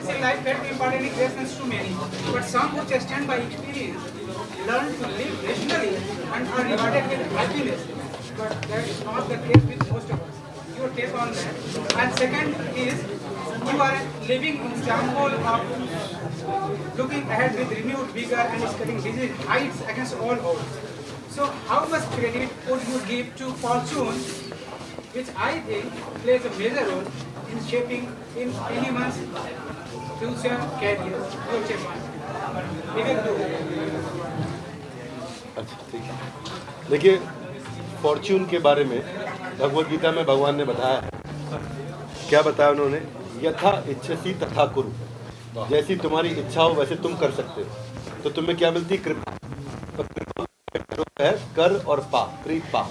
See, life had been imparting lessons to many, but some who stand by experience learn to live rationally and are rewarded with happiness. But that is not the case with most of us. Your take on that. And second is, you are living in example of looking ahead with renewed vigor and scaling disease heights against all odds. So how much credit would you give to fortune, which I think plays a major role in shaping in anyone's future career? Your take on that. Vivek, do. अच्छा ठीक है, देखिए Fortune के बारे में भगवद गीता में भगवान ने बताया है। क्या बताया उन्होंने? यथा इच्छसी तथा कुरु, जैसी तुम्हारी इच्छा हो वैसे तुम कर सकते हो। तो तुम्हें क्या मिलती? कृपा। तो कृपा है कर और पा, कृपा।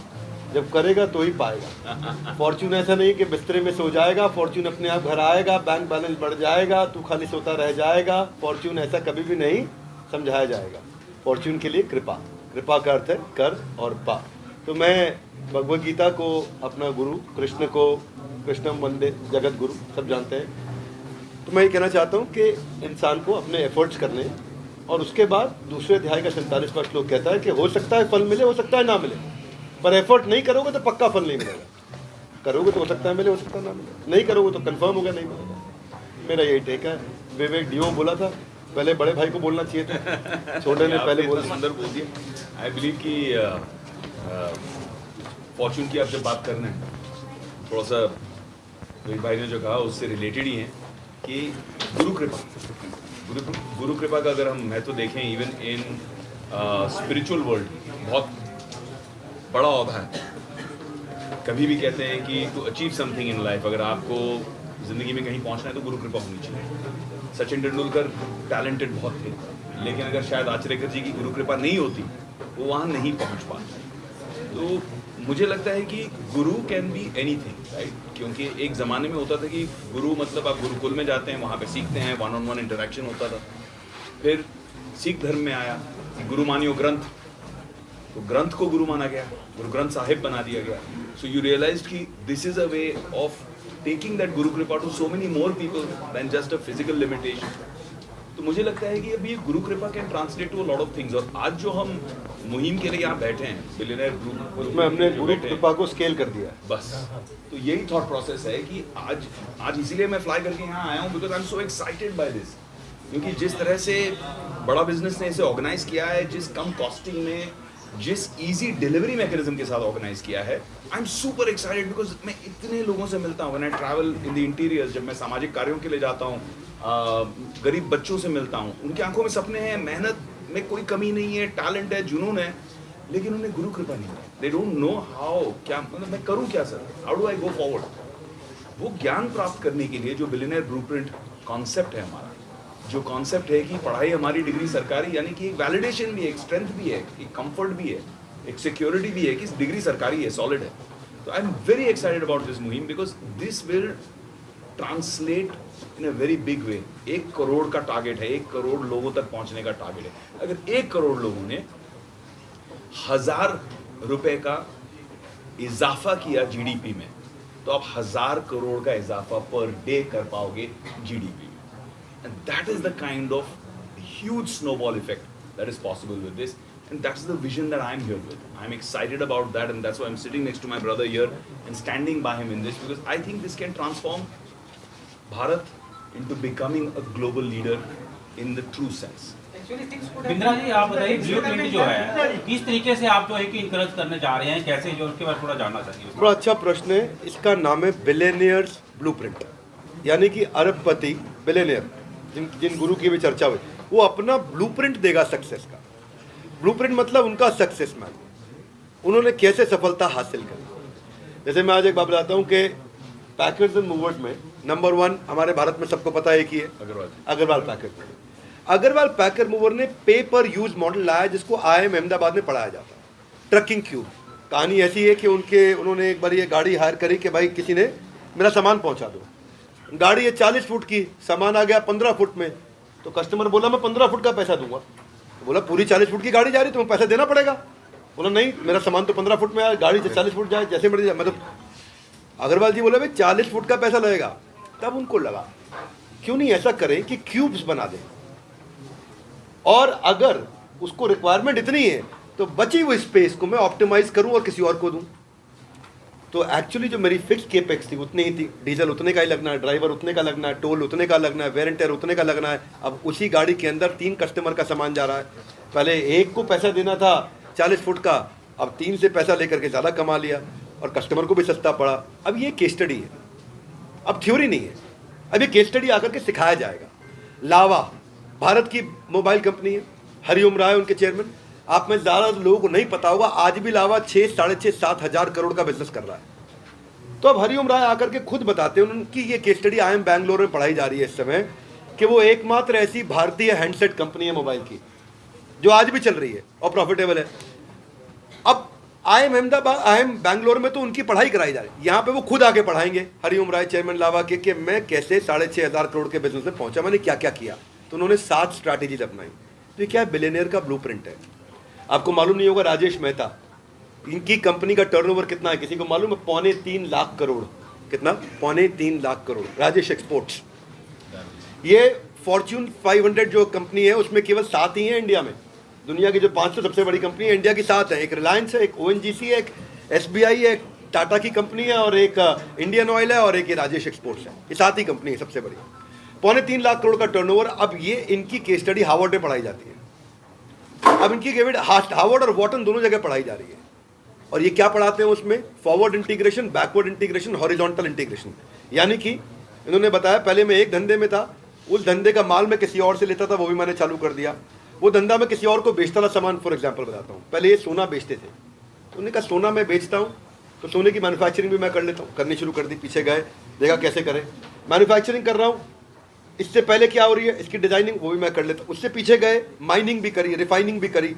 जब करेगा तो ही पाएगा। फॉर्च्यून ऐसा नहीं कि बिस्तरे में सो जाएगा, फॉर्च्यून अपने आप घर आएगा, बैंक बैलेंस बढ़ जाएगा, तू खाली सोता रह जाएगा। फॉर्च्यून ऐसा कभी भी नहीं समझाया जाएगा। फॉर्च्यून के लिए कृपा, कृपा का अर्थ है कर और पा। तो मैं भगवद गीता को अपना गुरु, कृष्ण को कृष्णम वंदे जगत गुरु, सब जानते हैं। तो मैं ये कहना चाहता हूँ कि इंसान को अपने एफर्ट्स करने, और उसके बाद दूसरे अध्याय का 47वां श्लोक कहता है कि हो सकता है फल मिले, हो सकता है ना मिले, पर एफर्ट नहीं करोगे तो पक्का फल नहीं मिलेगा। करोगे तो हो सकता है मिले, हो सकता है ना मिले, नहीं करोगे तो कंफर्म होगा नहीं मिलेगा। मेरा यही टेक है। विवेक डियो बोला था, पहले बड़े भाई को बोलना चाहिए था, छोटे ने पहले बोल दिया। आई बिलीव कि फॉर्चून की आप जब बात कर रहे हैं, थोड़ा सा विवेक भाई ने जो कहा उससे रिलेटेड ही है कि गुरु कृपा, गुरु कृपा का अगर हम महत्व देखें इवन इन स्पिरिचुअल वर्ल्ड बहुत बड़ा औधा है। कभी भी कहते हैं कि to achieve something in life, अगर आपको ज़िंदगी में कहीं पहुंचना है तो गुरु कृपा होनी चाहिए। सचिन तेंदुलकर टैलेंटेड बहुत थे, लेकिन अगर शायद आचरेकर जी की गुरु कृपा नहीं होती वो वहाँ नहीं पहुँच पाते। तो मुझे लगता है कि गुरु कैन बी एनीथिंग, राइट? क्योंकि एक ज़माने में होता था कि गुरु मतलब आप गुरुकुल में जाते हैं, वहाँ पे सीखते हैं, वन ऑन वन इंटरेक्शन होता था। फिर सिख धर्म में आया गुरु मानियो ग्रंथ, तो ग्रंथ को गुरु माना गया, गुरु ग्रंथ साहिब बना दिया गया। सो यू रियलाइज्ड कि this is a way of taking that guru kripa to so many more people than just a physical limitation. तो मुझे लगता है कि अभी guru kripa can translate to a lot of things. और आज जो हम मुहिम के लिए यहाँ बैठे हैं, बिलियनर ग्रुप, उसमें हमने गुरु कृपा को स्केल कर दिया बस। तो यही थॉट प्रोसेस है कि आज इसीलिए मैं फ्लाई करके यहाँ आया हूँ, because I am so excited by this. क्योंकि जिस तरह से बड़ा बिजनेस ने इसे ऑर्गेनाइज किया है, जिस कम कॉस्टिंग में, जिस इजी डिलीवरी मैकेनिज्म के साथ ऑर्गेनाइज किया है, I am super excited. Because मैं इतने लोगों से मिलता हूँ, when I travel in the interiors, जब मैं सामाजिक कार्यों के लिए जाता हूँ, गरीब बच्चों से मिलता हूँ, उनकी आंखों में सपने हैं, मेहनत में कोई कमी नहीं है, टैलेंट है, जुनून है, लेकिन उन्हें गुरु कृपा नहीं है। दे डोंट नो हाउ, क्या मतलब मैं करूँ क्या sir, how do I go forward. वो ज्ञान प्राप्त करने के लिए जो बिलियनर ब्लूप्रिंट कॉन्सेप्ट है हमारा, जो कॉन्सेप्ट है कि पढ़ाई हमारी डिग्री सरकारी, यानी कि एक वैलिडेशन भी है, एक स्ट्रेंथ भी है, एक कंफर्ट भी है, एक सिक्योरिटी भी है कि डिग्री सरकारी है, सॉलिड है। तो I am very excited about this मुहिम, because this will translate in a very big way. 1 crore का टारगेट है, 1 करोड़ लोगों तक पहुंचने का टारगेट है। अगर 1 करोड़ लोगों ने 1000 रुपए का इजाफा किया जीडीपी में, तो आप 1000 करोड़ का इजाफा पर डे कर पाओगे जीडीपी में। And that is the kind of huge snowball effect that is possible with this, and that's the vision that I'm here with. I'm excited about that, and that's why I'm sitting next to my brother here and standing by him in this, because I think this can transform Bharat into becoming a global leader in the true sense. Bindra ji, आप बताइए blueprint जो है किस तरीके से आप जो है कि इनकरेज करने जा रहे हैं, कैसे, जो उसके बारे में थोड़ा जानना चाहिए। बड़ा अच्छा प्रश्न है। इसका नाम है बिलियनियर्स ब्लूप्रिंट, यानी कि अरबपति बिलियनियर जिन गुरु की भी चर्चा हुई, वो अपना ब्लूप्रिंट देगा सक्सेस का। ब्लूप्रिंट मतलब उनका सक्सेस मैन, उन्होंने कैसे सफलता हासिल करी। जैसे मैं आज एक बात बताता हूँ कि पैकर्स एंड मूवर्स में नंबर 1 हमारे भारत में सबको पता है कि है अग्रवाल पैकर। अग्रवाल पैकर मूवर ने पे पर यूज मॉडल लाया, जिसको IIM अहमदाबाद में पढ़ाया जाता है, ट्रकिंग क्यूब। कहानी ऐसी है कि उन्होंने एक बार ये गाड़ी हायर करी कि भाई किसी ने मेरा सामान पहुंचा दो। गाड़ी है 40 फुट की, सामान आ गया 15 फुट में, तो कस्टमर बोला मैं 15 फुट का पैसा दूंगा। तो बोला पूरी 40 फुट की गाड़ी जा रही, तुम्हें पैसा देना पड़ेगा। बोला नहीं, मेरा सामान तो 15 फुट में आया, गाड़ी से 40 फुट जाए, जैसे मर्जी जाए। मतलब अग्रवाल जी बोले भाई 40 फुट का पैसा लगेगा। तब उनको लगा क्यों नहीं ऐसा करें कि क्यूब्स बना दें, और अगर उसको रिक्वायरमेंट इतनी है तो बची हुई स्पेस को मैं ऑप्टिमाइज करूं और किसी और को दूं। तो एक्चुअली जो मेरी फिक्स केपेक्स थी उतनी ही थी, डीजल उतने का ही लगना है, ड्राइवर उतने का लगना है, टोल उतने का लगना है, वेयर एंड टेयर उतने का लगना है। अब उसी गाड़ी के अंदर 3 कस्टमर का सामान जा रहा है, पहले एक को पैसा देना था 40 फुट का, अब 3 से पैसा लेकर के ज़्यादा कमा लिया और कस्टमर को भी सस्ता पड़ा। अब ये केस स्टडी है, अब थ्योरी नहीं है, अब ये केस स्टडी आकर के सिखाया जाएगा। लावा भारत की मोबाइल कंपनी है, हरिओम राय उनके चेयरमैन। आप में ज़्यादा लोगों को नहीं पता होगा, आज भी लावा 6, 6.5, 7 हज़ार करोड़ का बिजनेस कर रहा है। तो अब हरिओम राय आकर के खुद बताते हैं, उनकी ये केस स्टडी IIM बैंगलोर में पढ़ाई जा रही है इस समय, कि वो एकमात्र ऐसी भारतीय हैंडसेट कंपनी है मोबाइल की जो आज भी चल रही है और प्रॉफिटेबल है। अब IIM अहमदाबाद, IIM बैंगलोर में तो उनकी पढ़ाई कराई जा रही है, यहाँ पे वो खुद आके पढ़ाएंगे हरिओम राय चेयरमैन लावा के, कि मैं कैसे 6.5 हज़ार करोड़ के बिजनेस में पहुंचा, मैंने क्या क्या किया। तो उन्होंने 7 स्ट्रैटेजीज अपनाई। तो ये क्या है, बिलियनियर का ब्लूप्रिंट है। आपको मालूम नहीं होगा, राजेश मेहता, इनकी कंपनी का टर्नओवर कितना है किसी को मालूम है? 3.25 लाख करोड़। कितना? 3.25 लाख करोड़। राजेश एक्सपोर्ट्स, ये फॉर्च्यून 500 जो कंपनी है उसमें केवल 7 ही है इंडिया में। दुनिया की जो 500 सबसे बड़ी कंपनी है इंडिया की 7 है, एक रिलायंस है, एक ONGC है, एक SBI है, एक टाटा की कंपनी है, और एक इंडियन ऑयल है, और एक ये राजेश एक्सपोर्ट्स है। ये 7 ही कंपनी है सबसे बड़ी, 3.25 लाख करोड़ का टर्नओवर। अब ये इनकी केस स्टडी हार्वर्ड में पढ़ाई जाती है। अब इनकी हार्वर्ड और वॉटन दोनों जगह पढ़ाई जा रही है। और ये क्या पढ़ाते हैं उसमें? Forward integration, backward integration, horizontal integration. यानी कि इन्होंने बताया, पहले मैं एक धंधे में था, उस धंधे का माल मैं किसी और से लेता था, वो भी मैंने चालू कर दिया। वो धंधा मैं किसी और को बेचता था सामान। फॉर एग्जाम्पल बताता हूँ, पहले ये सोना बेचते थे, तो उन्होंने कहा सोना मैं बेचता हूँ तो सोने की मैन्युफैक्चरिंग भी मैं कर लेता हूँ। करनी शुरू कर दी, पीछे गए, देखा कैसे करें, मैन्युफैक्चरिंग कर रहा हूँ, इससे पहले क्या हो रही है, इसकी डिजाइनिंग, वो भी मैं कर लेता हूँ। उससे पीछे गए, माइनिंग भी करी, रिफाइनिंग भी करी।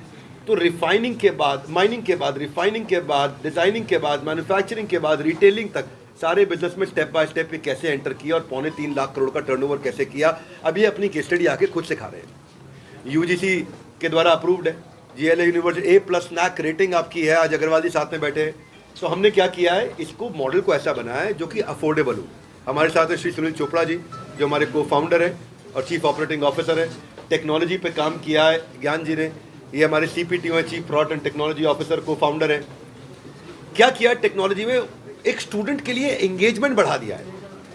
तो रिफाइनिंग के बाद, माइनिंग के बाद, रिफाइनिंग के बाद, डिजाइनिंग के बाद, मैन्युफैक्चरिंग के बाद, रिटेलिंग तक सारे बिजनेस में स्टेप बाय स्टेप कैसे एंटर किया और 3.25 लाख करोड़ का टर्नओवर कैसे किया। अब ये अपनी केस स्टडी आके खुद सिखा रहे हैं। UGC के द्वारा अप्रूव्ड है, GLA university A+ NAC rating आपकी है। आज अग्रवाल जी साथ में बैठे हैं। तो हमने क्या किया है, इसको मॉडल को ऐसा बनाया है जो कि अफोर्डेबल हो। हमारे साथ है श्री सुनील चोपड़ा जी, जो हमारे को-फाउंडर हैं और चीफ ऑपरेटिंग ऑफिसर है। टेक्नोलॉजी पे काम किया है ज्ञान जी ने, ये हमारे CPTO है, chief product and technology officer, co-founder है। क्या किया टेक्नोलॉजी में, एक स्टूडेंट के लिए एंगेजमेंट बढ़ा दिया है,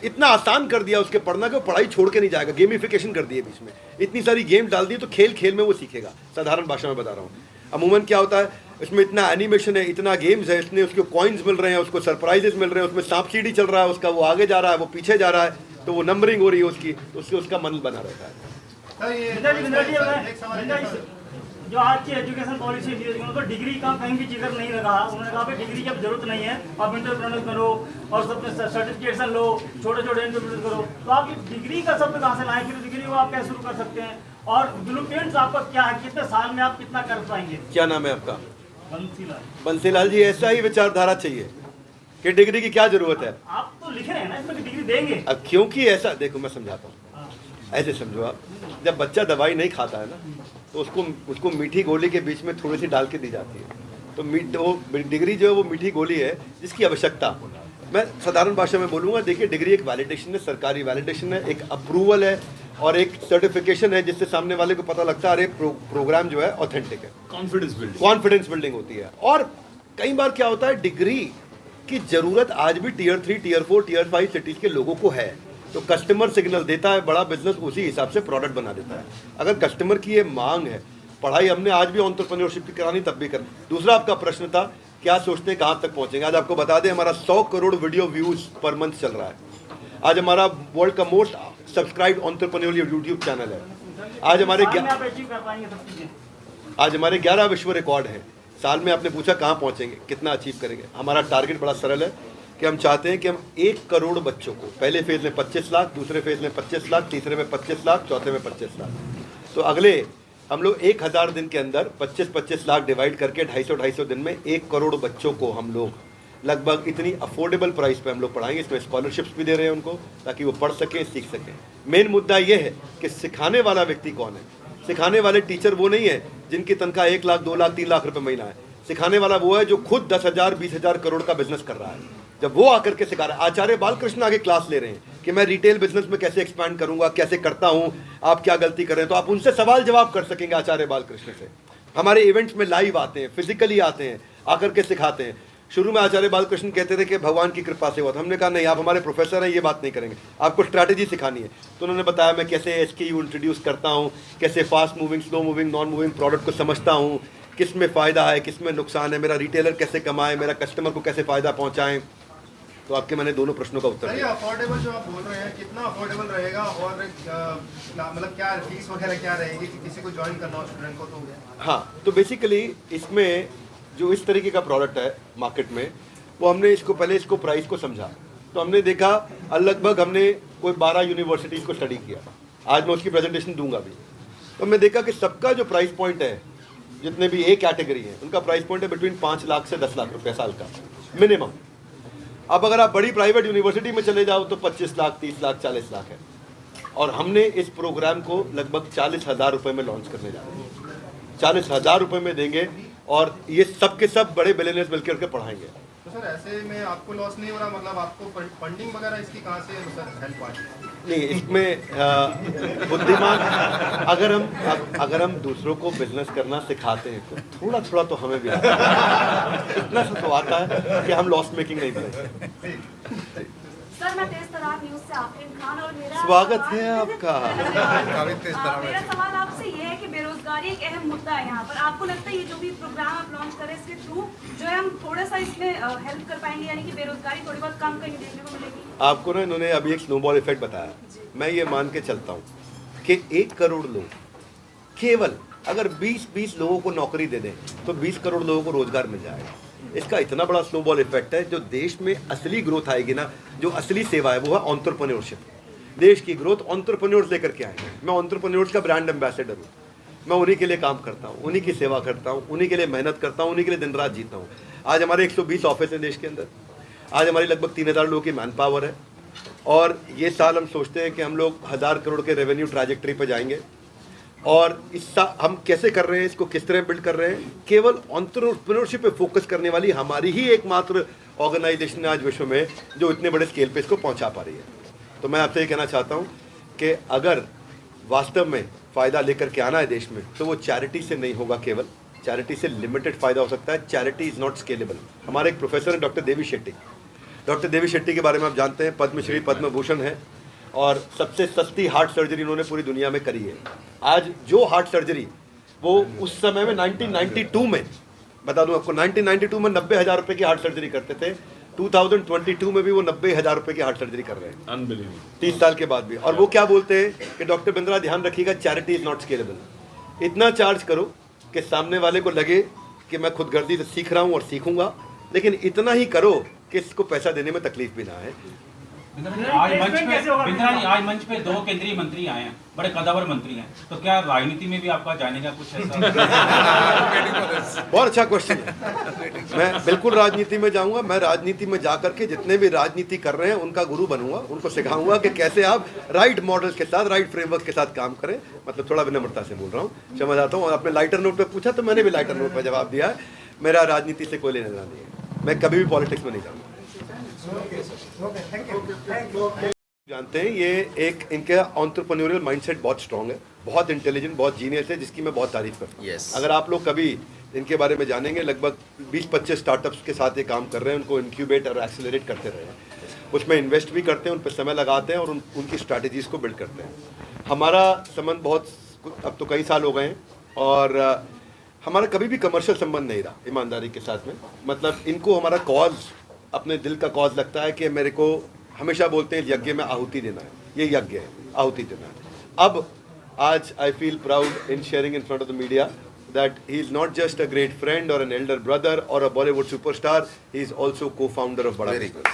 इतना आसान कर दिया उसके पढ़ना कि वो पढ़ाई छोड़ के नहीं जाएगा। गेमिफिकेशन कर दिए बीच में, इतनी सारी गेम डाल दी, तो खेल खेल में वो सीखेगा। साधारण भाषा में बता रहा हूँ। अमूमन क्या होता है, इसमें इतना एनिमेशन है, इतना गेम्स है, इसमें उसको कॉइन्स मिल रहे हैं, उसको सरप्राइजेस मिल रहे हैं, उसमें सांप सीढ़ी चल रहा है उसका, वो आगे जा रहा है, वो पीछे जा रहा है, तो वो नंबरिंग हो रही है उसकी, तो उससे उसका मन बना रहता है। जो आज की एजुकेशन पॉलिसी थी, उनको डिग्री का कहीं भी जिक्र नहीं लगा। उन्होंने कहा कि डिग्री की अब जरूरत नहीं है, आप एंटरप्रेन्योर करो और सब सर्टिफिकेशन लो, छोटे छोटे एंटरप्रेन्योर करो। तो आप डिग्री का शब्द कहाँ से लाएं? फिर डिग्री को आप कैसे शुरू कर सकते हैं? और ब्लूप्रिंट्स आपका क्या है, कितने साल में आप कितना कर पाएंगे? क्या नाम है आपका? बंसीलाल। बंसीलाल जी, ऐसा ही विचारधारा चाहिए कि डिग्री की क्या जरूरत है। आप तो लिख रहे हैं ना इसमें डिग्री देंगे। अब क्योंकि ऐसा, देखो मैं समझाता हूँ, ऐसे समझो आप, जब बच्चा दवाई नहीं खाता है ना, तो उसको मीठी गोली के बीच में थोड़ी सी डाल के दी जाती है। तो वो डिग्री जो है वो मीठी गोली है जिसकी आवश्यकता, मैं साधारण भाषा में बोलूँगा। देखिए, डिग्री एक वैलिडेशन है, सरकारी वैलिडेशन है, एक अप्रूवल है और एक सर्टिफिकेशन है, जिससे सामने वाले को पता लगता है अरे प्रोग्राम जो है ऑथेंटिक है। कॉन्फिडेंस बिल्डिंग होती है। और कई बार क्या होता है, डिग्री की जरूरत आज भी Tier 3, Tier 4, Tier 5 सिटीज के लोगों को है। तो कस्टमर सिग्नल देता है बड़ा बिजनेस, उसी हिसाब से प्रोडक्ट बना देता है। अगर कस्टमर की ये मांग है, पढ़ाई हमने आज भी एंटरप्रेन्योरशिप की करानी, तब भी कर। दूसरा आपका प्रश्न था, क्या सोचते हैं कहाँ तक पहुंचेंगे? आज आपको बता दें, हमारा 100 crore video views per month चल रहा है। आज हमारा वर्ल्ड का most subscribe entrepreneur YouTube channel है। आज हमारे 11 विश्व रिकॉर्ड हैं। साल में आपने पूछा कहाँ पहुंचेंगे, कितना अचीव करेंगे। हमारा टारगेट बड़ा सरल है कि हम चाहते हैं कि हम 1 करोड़ बच्चों को, पहले फेज में 25 लाख, दूसरे फेज में 25 लाख, तीसरे में 25 लाख, चौथे में 25 लाख। तो अगले हम लोग 1000 दिन के अंदर 25-25 लाख डिवाइड करके 250-250 दिन में 1 करोड़ बच्चों को हम लोग लगभग इतनी अफोर्डेबल प्राइस पे हम लोग पढ़ाएंगे। इसमें स्कॉलरशिप्स भी दे रहे हैं उनको, ताकि वो पढ़ सकें, सीख सकें। मेन मुद्दा ये है कि सिखाने वाला व्यक्ति कौन है। सिखाने वाले टीचर वो नहीं है जिनकी तनख्वाह 1 लाख, 2 लाख, 3 लाख रुपए महीना है। सिखाने वाला वो है जो खुद 10,000, 20,000 करोड़ का बिजनेस कर रहा है। जब वो आकर के सिखा रहे हैं, आचार्य बालकृष्ण आगे क्लास ले रहे हैं कि मैं रिटेल बिजनेस में कैसे एक्सपैंड करूंगा, कैसे करता हूं, आप क्या गलती कर रहे हैं, तो आप उनसे सवाल जवाब कर सकेंगे आचार्य बालकृष्ण से। हमारे इवेंट्स में लाइव आते हैं, फिजिकली आते हैं, आकर के सिखाते हैं। शुरू में आचार्य बालकृष्ण कहते थे कि भगवान की कृपा से हुआ था। हमने कहा नहीं, आप हमारे प्रोफेसर हैं, ये बात नहीं करेंगे, आपको स्ट्रैटेजी सिखानी है। तो उन्होंने बताया मैं कैसे SKU इंट्रोड्यूस करता हूँ, कैसे fast moving, slow moving, non moving product को समझता हूँ, किस में फ़ायदा है, किस में नुकसान है, मेरा रिटेलर कैसे कमाए, मेरा कस्टमर को कैसे फ़ायदा पहुँचाएँ। तो आपके मैंने दोनों प्रश्नों का उत्तर दिया। अफोर्डेबल जो आप बोल रहे हैं, कितना अफोर्डेबल रहेगा और मतलब क्या फीस वगैरह क्या रहेगी कि किसी को ज्वाइन करना हो स्टूडेंट को तो? हाँ, तो बेसिकली इसमें जो इस तरीके का प्रोडक्ट है मार्केट में, वो हमने इसको पहले इसको प्राइस को समझा। तो हमने देखा लगभग हमने कोई 12 यूनिवर्सिटीज़ को स्टडी किया, आज मैं उसकी प्रेजेंटेशन दूंगा भी। तो हमने देखा कि सबका जो प्राइस पॉइंट है, जितने भी A कैटेगरी है, उनका प्राइस पॉइंट है बिटवीन 5 लाख से 10 लाख रुपये साल का मिनिमम। अब अगर आप बड़ी प्राइवेट यूनिवर्सिटी में चले जाओ तो 25 लाख, 30 लाख, 40 लाख है। और हमने इस प्रोग्राम को लगभग 40,000 रुपये में लॉन्च करने जा रहे हैं। 40,000 रुपये में देंगे और ये सब के सब बड़े बिलियनर्स मिलकर के पढ़ाएंगे। तो सर ऐसे में आपको लॉस नहीं हो रहा, मतलब आपको फंडिंग वगैरह इसकी कहाँ से सर हेल्प आ रही है? नहीं, इसमें बुद्धिमान अगर हम दूसरों को बिजनेस करना सिखाते हैं तो थोड़ा थोड़ा तो हमें भी आता है। इतना सा तो आता है कि हम लॉस मेकिंग नहीं करेंगे। सर, मैं तेज तरार न्यूज़ से आफरीन खान और मेरा स्वागत है आपका। मेरा सवाल आपसे ये है कि बेरोजगारी एक अहम मुद्दा है यहाँ पर। आपको लगता है ये जो भी प्रोग्राम आप लॉन्च करें इसके थ्रू जो है हम थोड़ा सा इसमें हेल्प कर पाएंगे, यानी कि बेरोजगारी थोड़ी बहुत कम कहीं देखने को मिलेगी? आपको ना इन्होंने अभी एक स्नोबॉल इफेक्ट बताया। मैं ये मान के चलता हूँ कि 1 करोड़ लोग, केवल अगर 20 लोगों को नौकरी दे दें तो 20 करोड़ लोगों को रोजगार मिल जाएगा। इसका इतना बड़ा स्नोबॉल इफेक्ट है। जो देश में असली ग्रोथ आएगी ना, जो असली सेवा है, वो है एंटरप्रेन्योरशिप। देश की ग्रोथ एंटरप्रेन्योर्स लेकर के आएंगे। मैं एंटरप्रेन्योर्स का ब्रांड एम्बेसडर हूँ। मैं उन्हीं के लिए काम करता हूँ, उन्हीं की सेवा करता हूँ, उन्हीं के लिए मेहनत करता हूँ, उन्हीं के लिए दिन रात जीता हूँ। आज हमारे 120 ऑफिस हैं देश के अंदर। आज हमारी लगभग 3,000 लोगों की मैन पावर है। और ये साल हम सोचते हैं कि हम लोग 1,000 करोड़ के रेवेन्यू ट्रैजेक्टरी पर जाएंगे। और इस हम कैसे कर रहे हैं, इसको किस तरह बिल्ड कर रहे हैं? केवल एंटरप्रेन्योरशिप पे फोकस करने वाली हमारी ही एकमात्र ऑर्गेनाइजेशन है आज विश्व में जो इतने बड़े स्केल पे इसको पहुंचा पा रही है। तो मैं आपसे ये कहना चाहता हूं कि अगर वास्तव में फ़ायदा लेकर के आना है देश में, तो वो चैरिटी से नहीं होगा। केवल चैरिटी से लिमिटेड फ़ायदा हो सकता है। Charity is not scalable. हमारे एक प्रोफेसर हैं डॉक्टर देवी शेट्टी। डॉक्टर देवी शेट्टी के बारे में आप जानते हैं, पद्मश्री पद्म भूषण है और सबसे सस्ती हार्ट सर्जरी उन्होंने पूरी दुनिया में करी है। आज जो हार्ट सर्जरी वो उस समय में 1992 में, बता दूं आपको, 1992 में 90,000 रुपये की हार्ट सर्जरी करते थे। 2022 में भी वो 90,000 रुपये की हार्ट सर्जरी कर रहे हैं, अनबिलीवेबल, 30 साल के बाद भी। और वो क्या बोलते हैं कि डॉक्टर बिंद्रा ध्यान रखिएगा, चैरिटी इज नॉट स्केलेबल। इतना चार्ज करो कि सामने वाले को लगे कि मैं खुदगर्दी से सीख रहा हूँ और सीखूंगा, लेकिन इतना ही करो कि इसको पैसा देने में तकलीफ भी ना है। आज मंच पे 2 केंद्रीय मंत्री आए हैं, बड़े कदावर मंत्री हैं, तो क्या राजनीति में भी आपका जाने का कुछ ऐसा? बहुत अच्छा क्वेश्चन है। मैं बिल्कुल राजनीति में जाऊंगा। मैं राजनीति में जाकर के जितने भी राजनीति कर रहे हैं उनका गुरु बनूंगा, उनको सिखाऊंगा कि कैसे आप राइट मॉडल्स के साथ, राइट फ्रेमवर्क के साथ काम करें। मतलब थोड़ा विनम्रता से बोल रहा हूँ, क्षमा चाहता हूँ। और आपने लाइटर नोट पे पूछा तो मैंने भी लाइटर नोट पे जवाब दिया है। मेरा राजनीति से कोई लेना नहीं है, मैं कभी भी पॉलिटिक्स में नहीं जाऊँगा। जानते हैं ये एक इनका एंटरप्रेन्योरियल माइंडसेट बहुत स्ट्रांग है, बहुत इंटेलिजेंट, बहुत जीनियस है, जिसकी मैं बहुत तारीफ करता हूँ। अगर आप लोग कभी इनके बारे में जानेंगे, लगभग 20-25 स्टार्टअप्स के साथ ये काम कर रहे हैं, उनको इंक्यूबेट और एक्सेलरेट करते रहे हैं, उसमें इन्वेस्ट भी करते हैं, उन पर समय लगाते हैं और उनकी स्ट्रैटेजीज़ को बिल्ड करते हैं। हमारा संबंध बहुत, अब तो कई साल हो गए हैं और हमारा कभी भी कमर्शियल संबंध नहीं रहा, ईमानदारी के साथ में। मतलब इनको हमारा कॉज, अपने दिल का कॉज लगता है कि मेरे को, हमेशा बोलते हैं यज्ञ में आहुति देना है, ये यज्ञ है, आहुति देना है। अब आज I feel proud in sharing in front of the media that he is not just a great friend और एन एल्डर ब्रदर और a Bollywood superstar, he is also co founder of Bada Business.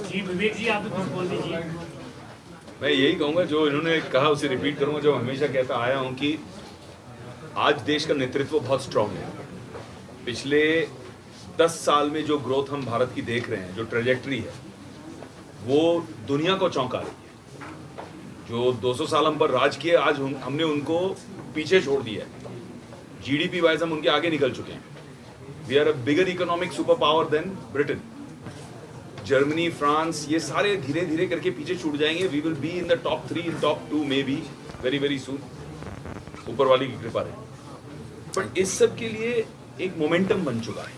जी विवेक जी, आप कुछ बोल दीजिए। मैं यही कहूँगा जो इन्होंने कहा उसे रिपीट करूँगा, जो हमेशा कहता आया हूँ कि आज देश का नेतृत्व बहुत स्ट्रांग है। पिछले 10 साल में जो ग्रोथ हम भारत की देख रहे हैं, जो ट्रेजेक्ट्री है, वो दुनिया को चौंका रही है। जो 200 साल हम पर राज किए, आज हमने उनको पीछे छोड़ दिया है। जीडीपी वाइज हम उनके आगे निकल चुके हैं। We are a bigger economic super power than Britain. Germany, France, ये सारे धीरे धीरे करके पीछे छूट जाएंगे। We will be in the top 3, in top 2 maybe very very soon, ऊपर वाली की कृपा रहे। बट इस सब के लिए एक मोमेंटम बन चुका है।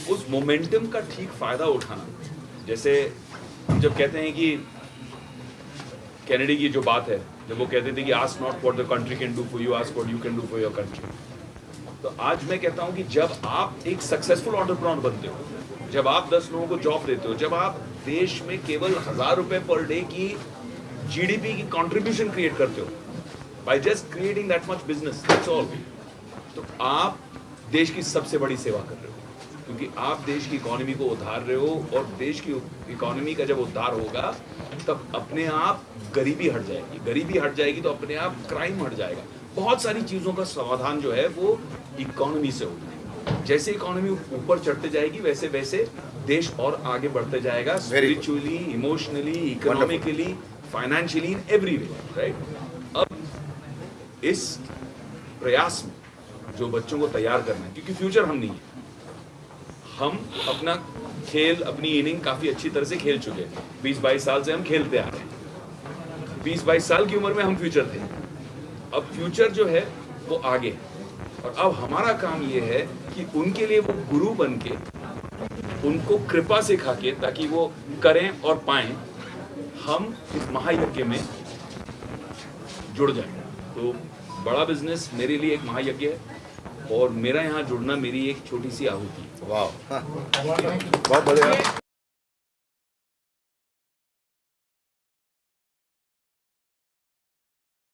उस मोमेंटम का ठीक फायदा उठाना, जैसे हम जब कहते हैं कि कैनेडी की जो बात है, जब वो कहते थे कि ask not what the country can do for you, ask what you can do for your country. तो आज मैं कहता हूं कि जब आप एक सक्सेसफुल एंटरप्रेन्योर बनते हो, जब आप 10 लोगों को जॉब देते हो, जब आप देश में केवल 1000 रुपए पर डे की जीडीपी की कंट्रीब्यूशन क्रिएट करते हो by just creating that much business, that's all, तो आप देश की सबसे बड़ी सेवा कर रहे हो, क्योंकि आप देश की इकोनॉमी को उधार रहे हो। और देश की इकोनॉमी का जब उद्धार होगा तब अपने आप गरीबी हट जाएगी, गरीबी हट जाएगी तो अपने आप क्राइम हट जाएगा। बहुत सारी चीजों का समाधान जो है वो इकोनॉमी से होगा। जैसे इकोनॉमी ऊपर चढ़ते जाएगी वैसे वैसे देश और आगे बढ़ते जाएगा, spiritually, emotionally, economically, financially, in every way, right. अब इस प्रयास में जो बच्चों को तैयार करना है, क्योंकि फ्यूचर हम नहीं है, हम अपना खेल, अपनी इनिंग काफी अच्छी तरह से खेल चुके हैं। 20-22 साल से हम खेलते आ रहे हैं। 20-22 साल की उम्र में हम फ्यूचर थे, अब फ्यूचर जो है वो आगे है। और अब हमारा काम ये है कि उनके लिए वो गुरु बन के, उनको कृपा सिखा के, ताकि वो करें और पाएं, हम इस महायज्ञ में जुड़ जाएं। तो बड़ा बिजनेस मेरे लिए एक महायज्ञ है और मेरा यहाँ जुड़ना मेरी एक छोटी सी आहुति है। वाह, बहुत बढ़िया।